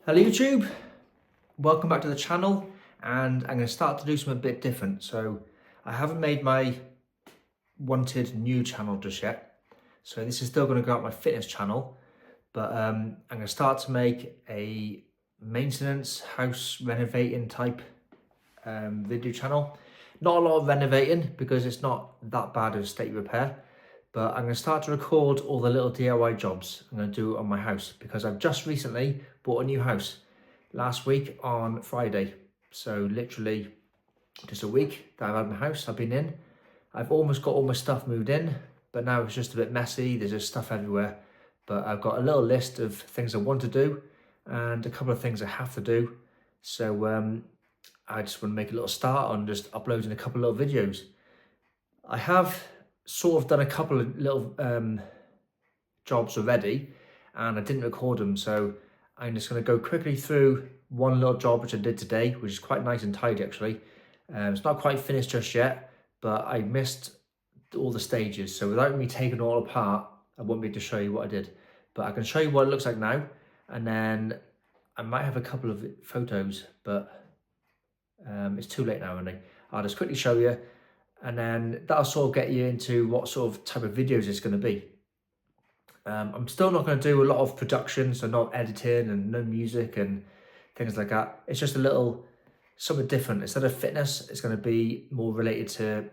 Hello YouTube, welcome back to the channel, and I'm going to start to do something a bit different. So I haven't made my wanted new channel just yet, so this is still going to go out my fitness channel, but I'm going to start to make a maintenance house renovating type video channel. Not a lot of renovating because it's not that bad of a state of repair, but I'm going to start to record all the little DIY jobs I'm going to do on my house because I've just recently bought a new house last week on Friday. So literally just a week that I've had my house I've been in. I've almost got all my stuff moved in, but now it's just a bit messy. There's just stuff everywhere. But I've got a little list of things I want to do and a couple of things I have to do. So I just want to make a little start on just uploading a couple of little videos. I have sort of done a couple of little jobs already and I didn't record them, so I'm just going to go quickly through one little job which I did today, which is quite nice and tidy actually. It's not quite finished just yet, but I missed all the stages, so without me taking it all apart I won't be able to show you what I did, but I can show you what it looks like now, and then I might have a couple of photos, but it's too late now, really. I'll just quickly show you, and then that'll sort of get you into what sort of type of videos it's going to be. I'm still not going to do a lot of production, so not editing and no music and things like that. It's just a little something different. Instead of fitness, it's going to be more related to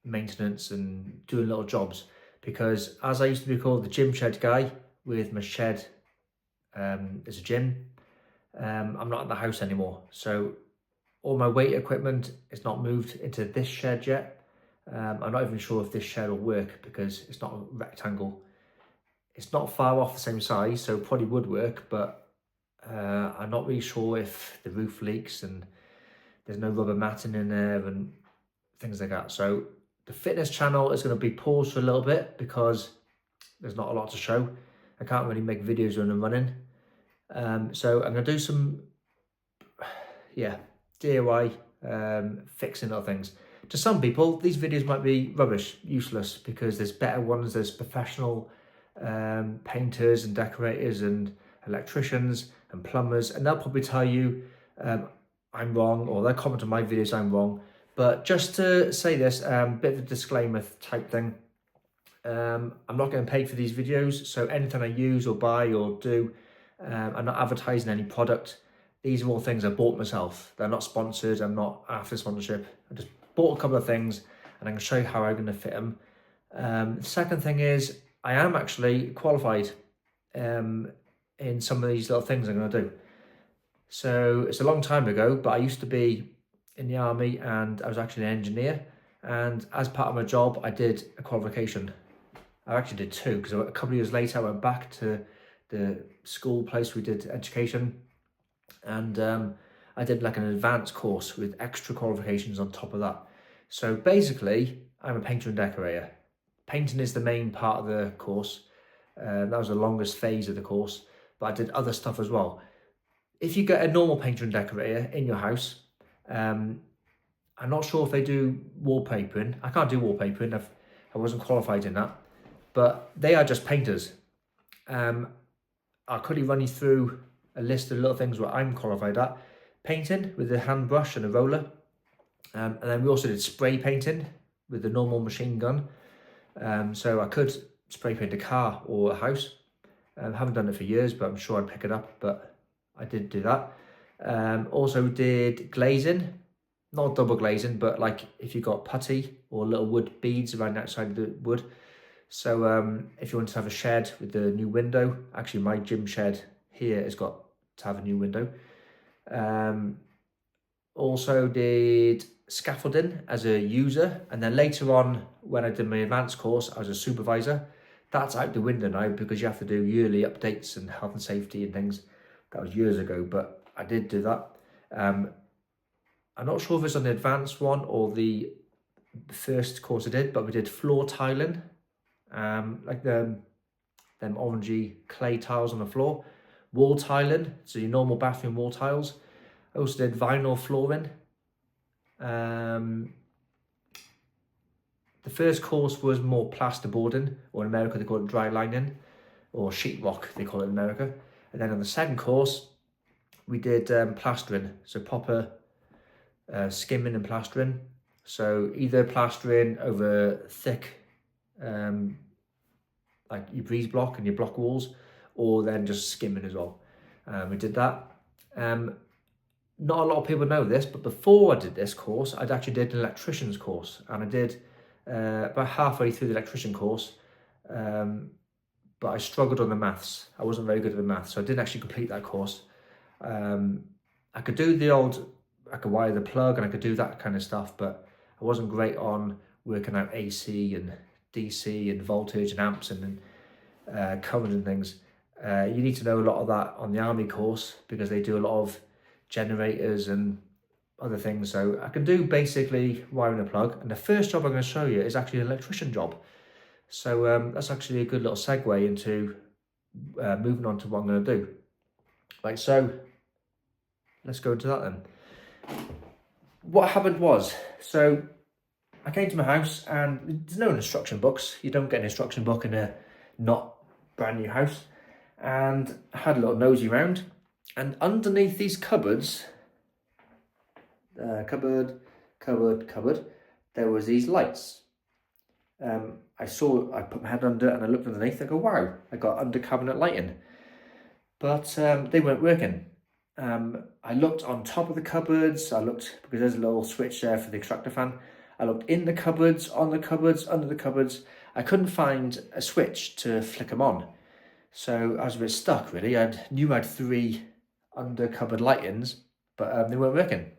maintenance and doing little jobs, because as I used to be called the gym shed guy with my shed as a gym, I'm not at the house anymore, so all my weight equipment is not moved into this shed yet. I'm not even sure if this shed will work because it's not a rectangle. It's not far off the same size, so it probably would work, but I'm not really sure if the roof leaks and there's no rubber matting in there and things like that. So the fitness channel is going to be paused for a little bit because there's not a lot to show. I can't really make videos when I'm running. So I'm going to do some, DIY fixing little things. To some people, these videos might be rubbish, useless, because there's better ones. There's professional painters and decorators and electricians and plumbers, and they'll probably tell you I'm wrong, or they'll comment on my videos I'm wrong. But just to say this, bit of a disclaimer type thing, I'm not getting paid for these videos, so anything I use or buy or do, I'm not advertising any product. These are all things I bought myself. They're not sponsored. I'm not after sponsorship. I just bought a couple of things and I can show you how I'm going to fit them. The second thing is I am actually qualified in some of these little things I'm going to do. So it's a long time ago, but I used to be in the army and I was actually an engineer. And as part of my job, I did a qualification. I actually did two, because a couple of years later, I went back to the school place we did education, and I did like an advanced course with extra qualifications on top of that. So basically, I'm a painter and decorator. Painting is the main part of the course. That was the longest phase of the course, but I did other stuff as well. If you get a normal painter and decorator in your house, I'm not sure if they do wallpapering. I can't do wallpapering. I wasn't qualified in that, but they are just painters. I'll quickly run you through a list of little things where I'm qualified at. Painting with a hand brush and a roller. And then we also did spray painting with the normal machine gun. So I could spray paint a car or a house. Haven't done it for years, but I'm sure I'd pick it up, but I did do that. Also did glazing, not double glazing, but like if you got putty or little wood beads around the outside of the wood. So if you want to have a shed with the new window, actually my gym shed here has got to have a new window. Also did scaffolding as a user, and then later on when I did my advanced course I was a supervisor. That's out the window now because you have to do yearly updates and health and safety and things. That was years ago, but I did do that. I'm not sure if it's on the advanced one or the first course I did, but we did floor tiling, like them orangey clay tiles on the floor. Wall tiling, so your normal bathroom wall tiles. I also did vinyl flooring. The first course was more plasterboarding, or in America they call it dry lining, or sheetrock they call it in America. And then on the second course we did plastering, so proper skimming and plastering. So either plastering over thick, like your breeze block and your block walls, or then just skimming as well. We did that. Not a lot of people know this, but before I did this course, I'd actually did an electrician's course, and I did about halfway through the electrician course, but I struggled on the maths. I wasn't very good at the maths, so I didn't actually complete that course. I could do the old, I could wire the plug and I could do that kind of stuff, but I wasn't great on working out AC and DC and voltage and amps and current and things. You need to know a lot of that on the army course because they do a lot of generators and other things. So I can do basically wiring a plug, and the first job I'm going to show you is actually an electrician job. So that's actually a good little segue into moving on to what I'm going to do. Right, so let's go into that then. What happened was, so I came to my house and there's no instruction books. You don't get an instruction book in a not brand new house. And I had a little nosy round, and underneath these cupboards, cupboard, there was these lights. I put my head under and I looked underneath. I go, wow, I got under cabinet lighting, but they weren't working. I looked on top of the cupboards. I looked, because there's a little switch there for the extractor fan. I looked in the cupboards, on the cupboards, under the cupboards. I couldn't find a switch to flick them on. So I was a bit stuck really. I knew I had 3 under cupboard lightings, but they weren't working.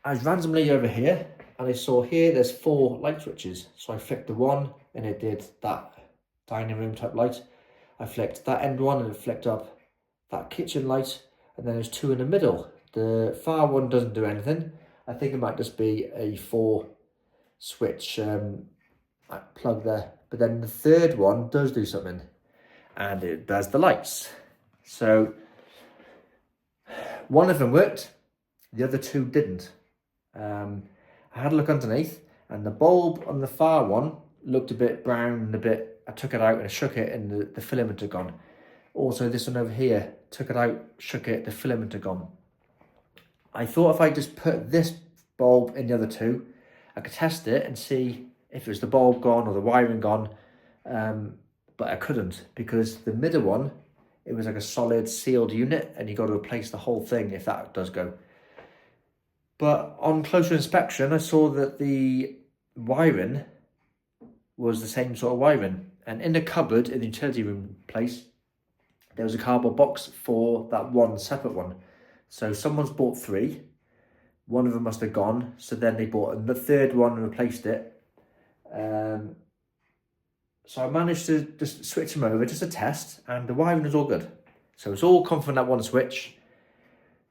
I was randomly over here and I saw here there's 4 light switches. So I flicked the one and it did that dining room type light. I flicked that end one and it flicked up that kitchen light, and then there's 2 in the middle. The far one doesn't do anything. I think it might just be a 4 switch plug there, but then the third one does do something, and it does the lights. So one of them worked, the other 2 didn't. I had a look underneath, and the bulb on the far one looked a bit brown and a bit, I took it out and I shook it and the filament had gone. Also this one over here, took it out, shook it, the filament had gone. I thought if I just put this bulb in the other 2, I could test it and see if it was the bulb gone or the wiring gone, but I couldn't, because the middle one, it was like a solid sealed unit and you got to replace the whole thing if that does go. But on closer inspection, I saw that the wiring was the same sort of wiring, and in the cupboard in the utility room place, there was a cardboard box for that one separate one. So someone's bought 3, one of them must have gone, so then they bought the third one and replaced it. So I managed to just switch them over, just a test, and the wiring was all good. So it's all come from that one switch.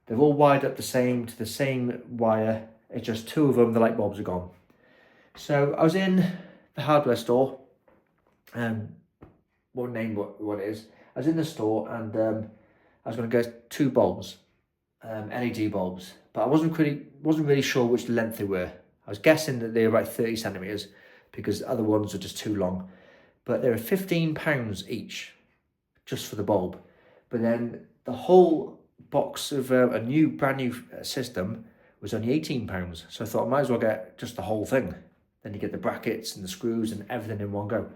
They've all wired up to the same wire. It's just 2 of them, the light bulbs are gone. So I was in the hardware store, won't name what it is. I was in the store and I was going to get 2 bulbs, LED bulbs, but I wasn't really sure which length they were. I was guessing that they were about 30 centimeters because other ones are just too long. But they were £15 each, just for the bulb. But then the whole box of a brand new system was only £18. So I thought I might as well get just the whole thing. Then you get the brackets and the screws and everything in one go.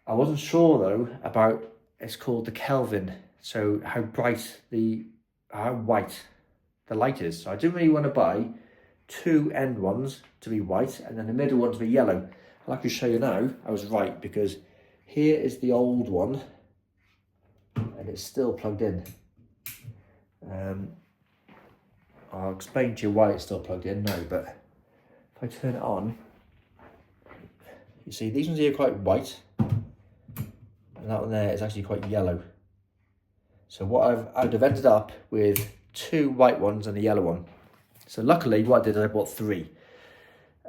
I wasn't sure though about, it's called the Kelvin, so how white the light is. So I didn't really want to buy 2 end ones to be white and then the middle one to be yellow. I'll actually show you now, I was right, because here is the old one and it's still plugged in. I'll explain to you why it's still plugged in now, but if I turn it on, you see these ones here are quite white and that one there is actually quite yellow. So what I'd have ended up with 2 white ones and a yellow one. So luckily what I did is I bought 3.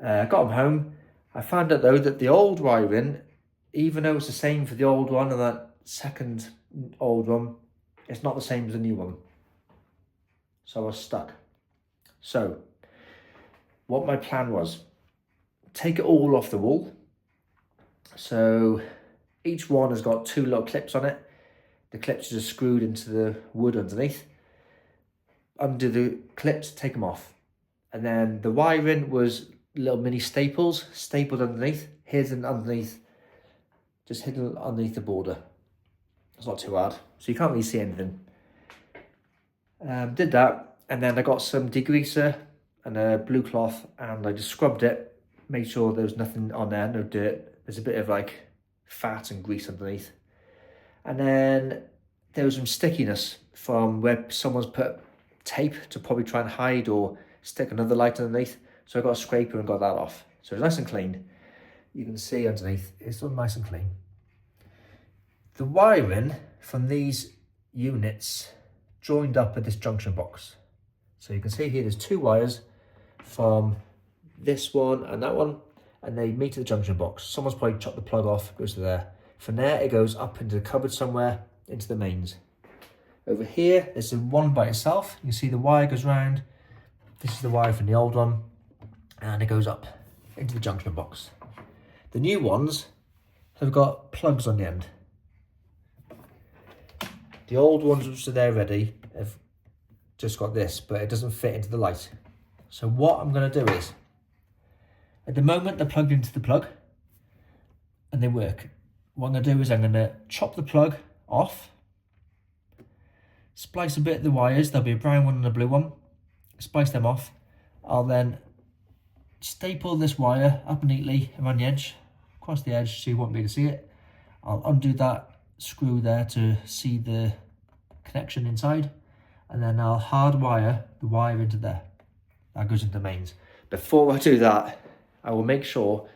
Got them home. I found out though that the old wiring, even though it's the same for the old one and that second old one, it's not the same as the new one. So I was stuck. So what my plan was, take it all off the wall. So each one has got 2 little clips on it. the clips are just screwed into the wood underneath. Undo the clips, take them off. And then the wiring was little mini staples stapled underneath, hidden underneath, just hidden underneath the border. It's not too hard, so you can't really see anything. Did that, and then I got some degreaser and a blue cloth, and I just scrubbed it, made sure there was nothing on there, no dirt. There's a bit of like fat and grease underneath. And then there was some stickiness from where someone's put tape to probably try and hide or stick another light underneath. So I got a scraper and got that off. So it's nice and clean. You can see underneath, it's all nice and clean. The wiring from these units joined up at this junction box. So you can see here there's two wires from this one and that one, and they meet at the junction box. Someone's probably chopped the plug off, goes to there. From there it goes up into the cupboard somewhere, into the mains. Over here there's the one by itself. You can see the wire goes round. This is the wire from the old one, and it goes up into the junction box. The new ones have got plugs on the end. The old ones which are there ready have just got this, but it doesn't fit into the light. So what I'm going to do is, at the moment they're plugged into the plug and they work. What I'm going to do is I'm going to chop the plug off, splice a bit of the wires, there'll be a brown one and a blue one, splice them off. I'll then staple this wire up neatly around the edge, across the edge so you won't be able to see it. I'll undo that screw there to see the connection inside, and then I'll hardwire the wire into there. That goes into the mains. Before I do that, I will make sure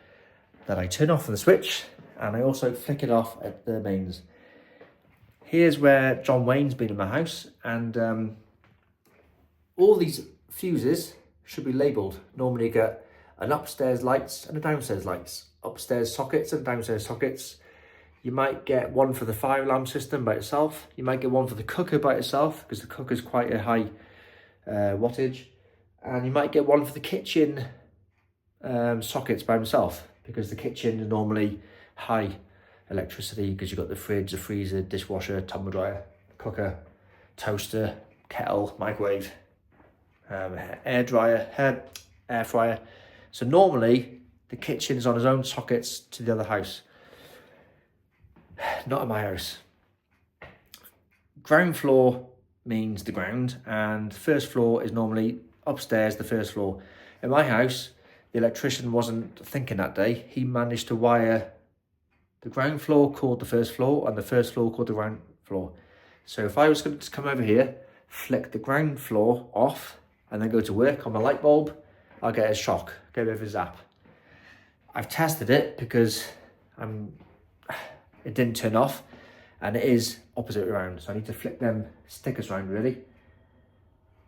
that I turn off the switch and I also flick it off at the mains. Here's where John Wayne's been in my house, and all these fuses should be labelled. Normally you get an upstairs lights and a downstairs lights. Upstairs sockets and downstairs sockets. You might get one for the fire alarm system by itself. You might get one for the cooker by itself, because the cooker's quite a high wattage. And you might get one for the kitchen sockets by themselves, because the kitchen is normally high electricity, because you've got the fridge, the freezer, dishwasher, tumble dryer, cooker, toaster, kettle, microwave, air dryer, air fryer. So normally the kitchen is on its own sockets to the other house. Not in my house. Ground floor means the ground, and first floor is normally upstairs, the first floor. In my house, the electrician wasn't thinking that day. He managed to wire the ground floor called the first floor, and the first floor called the ground floor. So if I was going to come over here, flick the ground floor off, and then go to work on my light bulb, I'll get a shock, get a bit of a zap. I've tested it because it didn't turn off, and it is opposite around, so I need to flick them stickers around really.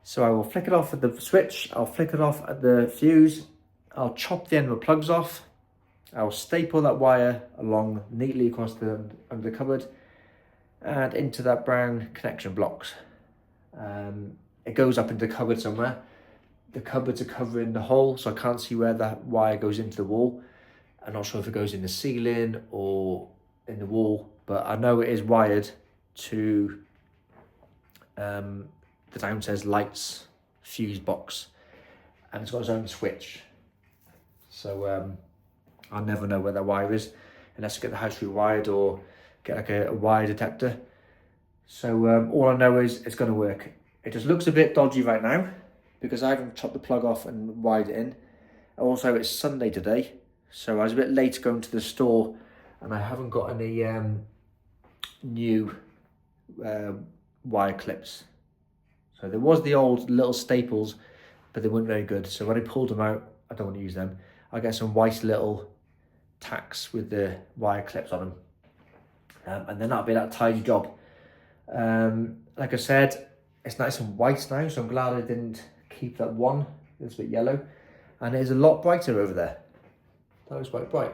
So I will flick it off at the switch, I'll flick it off at the fuse, I'll chop the end of the plugs off, I'll staple that wire along neatly across under the cupboard and into that brown connection blocks. It goes up into the cupboard somewhere. The cupboards are covering the hole, so I can't see where that wire goes into the wall. I'm not sure if it goes in the ceiling or in the wall, but I know it is wired to the downstairs lights fuse box, and it's got its own switch. So I'll never know where that wire is unless I get the house rewired or get like a wire detector. So all I know is it's going to work. It just looks a bit dodgy right now because I haven't chopped the plug off and wired it in. Also, it's Sunday today, so I was a bit late going to the store, and I haven't got any new wire clips. So there was the old little staples, but they weren't very good. So when I pulled them out, I don't want to use them. I get some white little tacks with the wire clips on them, and then that'll be that tidy job. Like I said, it's nice and white now, so I'm glad I didn't keep that one. It's a bit yellow, and it is a lot brighter over there. That was quite bright.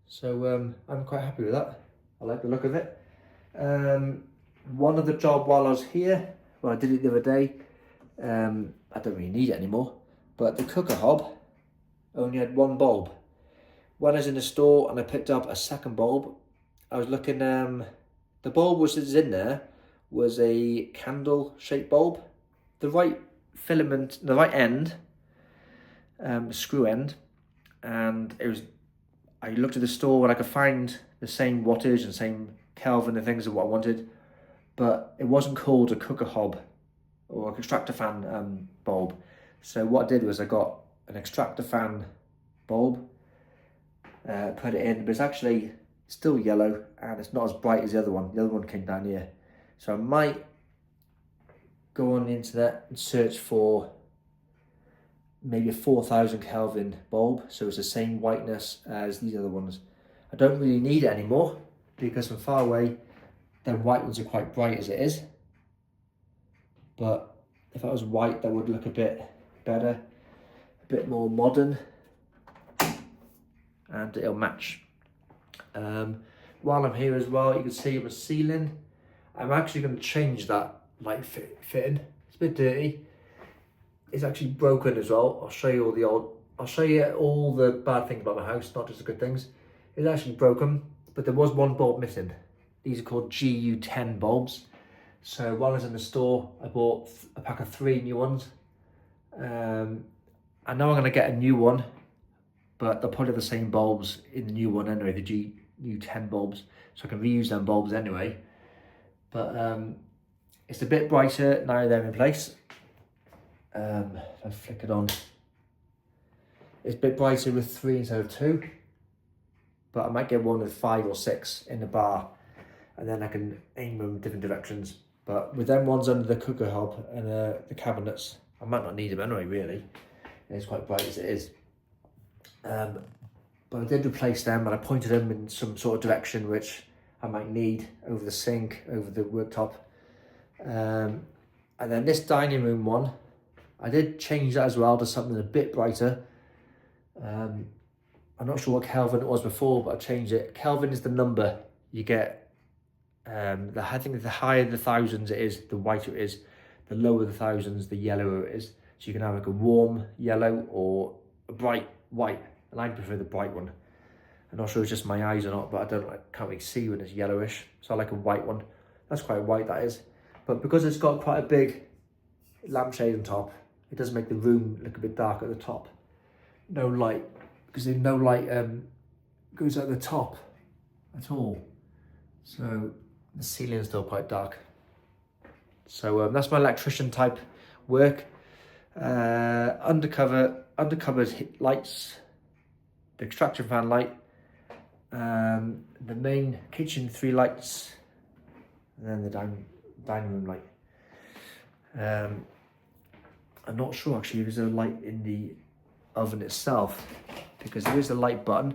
So I'm quite happy with that. I like the look of it. One other job while I was here, well, I did it the other day. I don't really need it anymore, but the cooker hob only had one bulb. When I was in the store and I picked up a second bulb, I was looking The bulb which is in there was a candle shaped bulb. The right filament, the right end, screw end, and it was, I looked at the store and I could find the same wattage and same Kelvin and things of what I wanted, but it wasn't called a cooker hob or an extractor fan bulb. So what I did was I got an extractor fan bulb, put it in, but it's actually still yellow and it's not as bright as the other one. The other one came down here. So I might go on the internet and search for maybe a 4000 Kelvin bulb, so it's the same whiteness as these other ones. I don't really need it anymore because from far away, the white ones are quite bright as it is. But if that was white, that would look a bit better, a bit more modern, and it'll match. While I'm here as well, you can see my ceiling. I'm actually going to change that light fitting. It's a bit dirty. It's actually broken as well. I'll show you all the bad things about my house, not just the good things. It's actually broken, but there was one bulb missing. These are called GU10 bulbs. So while I was in the store, I bought a pack of 3 new ones. I know I'm going to get a new one, but they'll probably have the same bulbs in the new one anyway, the GU10 bulbs, so I can reuse them bulbs anyway. But it's a bit brighter now they're in place. If I flick it on, it's a bit brighter with 3 instead of 2, but I might get one with 5 or 6 in the bar, and then I can aim them in different directions. But with them ones under the cooker hob and the cabinets, I might not need them anyway, really. It's quite bright as it is. But I did replace them, and I pointed them in some sort of direction which I might need over the sink, over the worktop. And then this dining room one, I did change that as well to something a bit brighter. I'm not sure what Kelvin it was before, but I changed it. Kelvin is the number you get. I think the higher the thousands it is, the whiter it is. The lower the thousands, the yellower it is. So you can have like a warm yellow or a bright white, and I prefer the bright one. I'm not sure it's just my eyes or not, but I can't really see when it's yellowish. So I like a white one. That's quite white, that is. But because it's got quite a big lampshade on top, it does make the room look a bit dark at the top. No light, because no light goes at the top at all. So the ceiling is still quite dark. So that's my electrician type work. Undercovered lights, the extraction fan light, the main kitchen 3 lights, and then the dining room light. I'm not sure actually if there's a light in the oven itself, because there is a light button.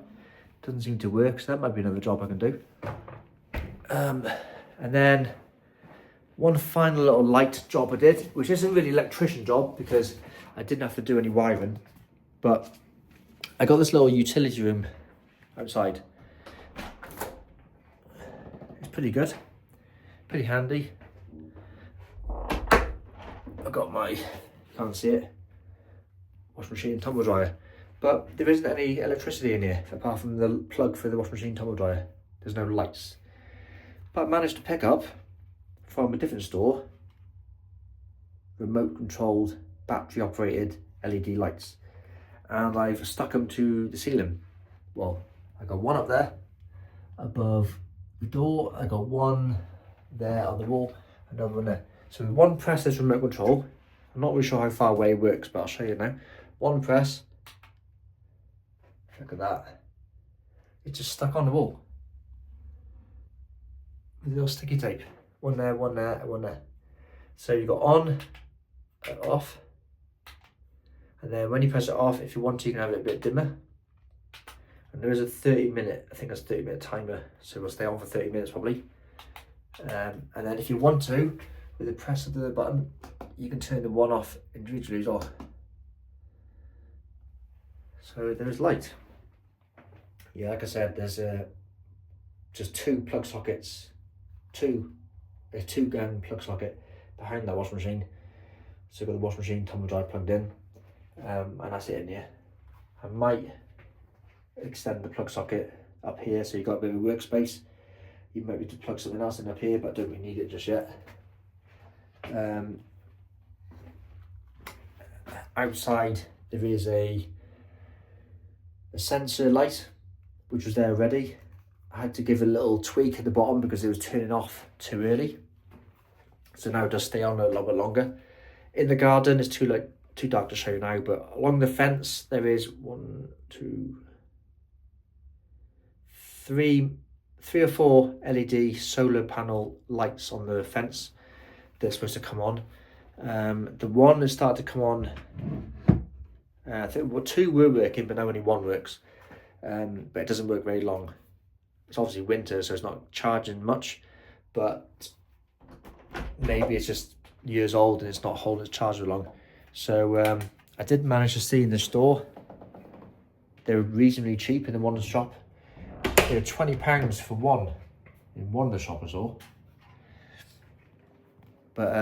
Doesn't seem to work, so that might be another job I can do. And then one final little light job I did, which isn't really an electrician job because I didn't have to do any wiring, but I got this little utility room outside. It's pretty good, pretty handy. I got my, can't see it, washing machine and tumble dryer, but there isn't any electricity in here apart from the plug for the washing machine tumble dryer. There's no lights, but I managed to pick up from a different store remote controlled battery operated LED lights, and I've stuck them to the ceiling. Well, I got one up there above the door, I got one there on the wall, another one there. So with one press, this remote control, I'm not really sure how far away it works, but I'll show you now. One press, look at that, it's just stuck on the wall with a little sticky tape. One there, one there, and one there. So you've got on and off, and then when you press it off, if you want to, you can have it a bit dimmer. And there is a 30-minute, I think that's a 30-minute timer, so we'll stay on for 30 minutes probably. And then if you want to, with the press of the button, you can turn the one off individually as well. So there is light. Yeah, like I said, there's just 2 plug sockets, a 2-gang plug socket behind that washing machine. So I've got the washing machine tumble dryer plugged in, and that's it in here. I might extend the plug socket up here so you've got a bit of a workspace. You might be to plug something else in up here, but I don't really need it just yet. Outside there is a sensor light, which was there already. I had to give a little tweak at the bottom because it was turning off too early. So now it does stay on a little bit longer. In the garden, it's too dark to show you now, but along the fence there is 3 or 4 LED solar panel lights on the fence. They're supposed to come on. The one has started to come on. I think 2 were working, but now only 1 works. But it doesn't work very long. It's obviously winter, so it's not charging much, but maybe it's just years old and it's not holding its charger long. So I did manage to see in the store, they were reasonably cheap in the Wonder shop. They were £20 for one in Wonder shop I saw. But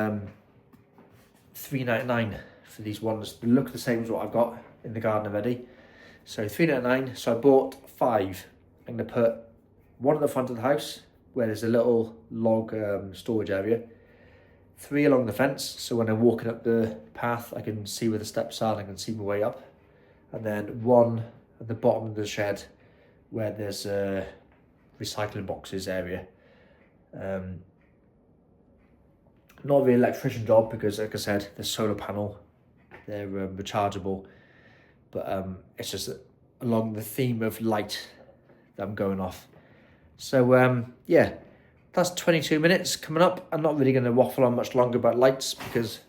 £3.99 for these ones. They look the same as what I've got in the garden already. So £3.99. So I bought 5. I'm going to put 1 at the front of the house where there's a little log storage area. 3 along the fence, so when I'm walking up the path I can see where the steps are and I can see my way up. And then 1 at the bottom of the shed where there's a recycling boxes area. Not really an electrician job because, like I said, the solar panel, they're rechargeable, but it's just along the theme of light that I'm going off. So yeah, that's 22 minutes coming up. I'm not really going to waffle on much longer about lights because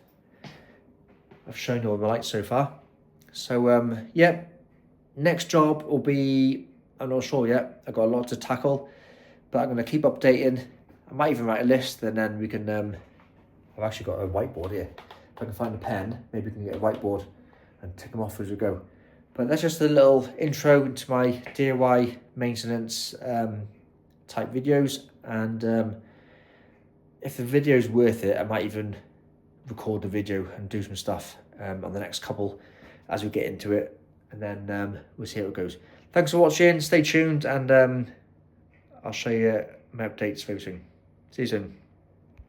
I've shown you all the lights so far. So yeah, next job will be, I'm not sure yet. I've got a lot to tackle, but I'm going to keep updating. I might even write a list and then we can, I've actually got a whiteboard here. If I can find a pen, maybe we can get a whiteboard and tick them off as we go. But that's just a little intro into my DIY maintenance type videos. And if the video is worth it, I might even record the video and do some stuff on the next couple as we get into it. And then we'll see how it goes. Thanks for watching. Stay tuned and I'll show you my updates very soon. See you soon.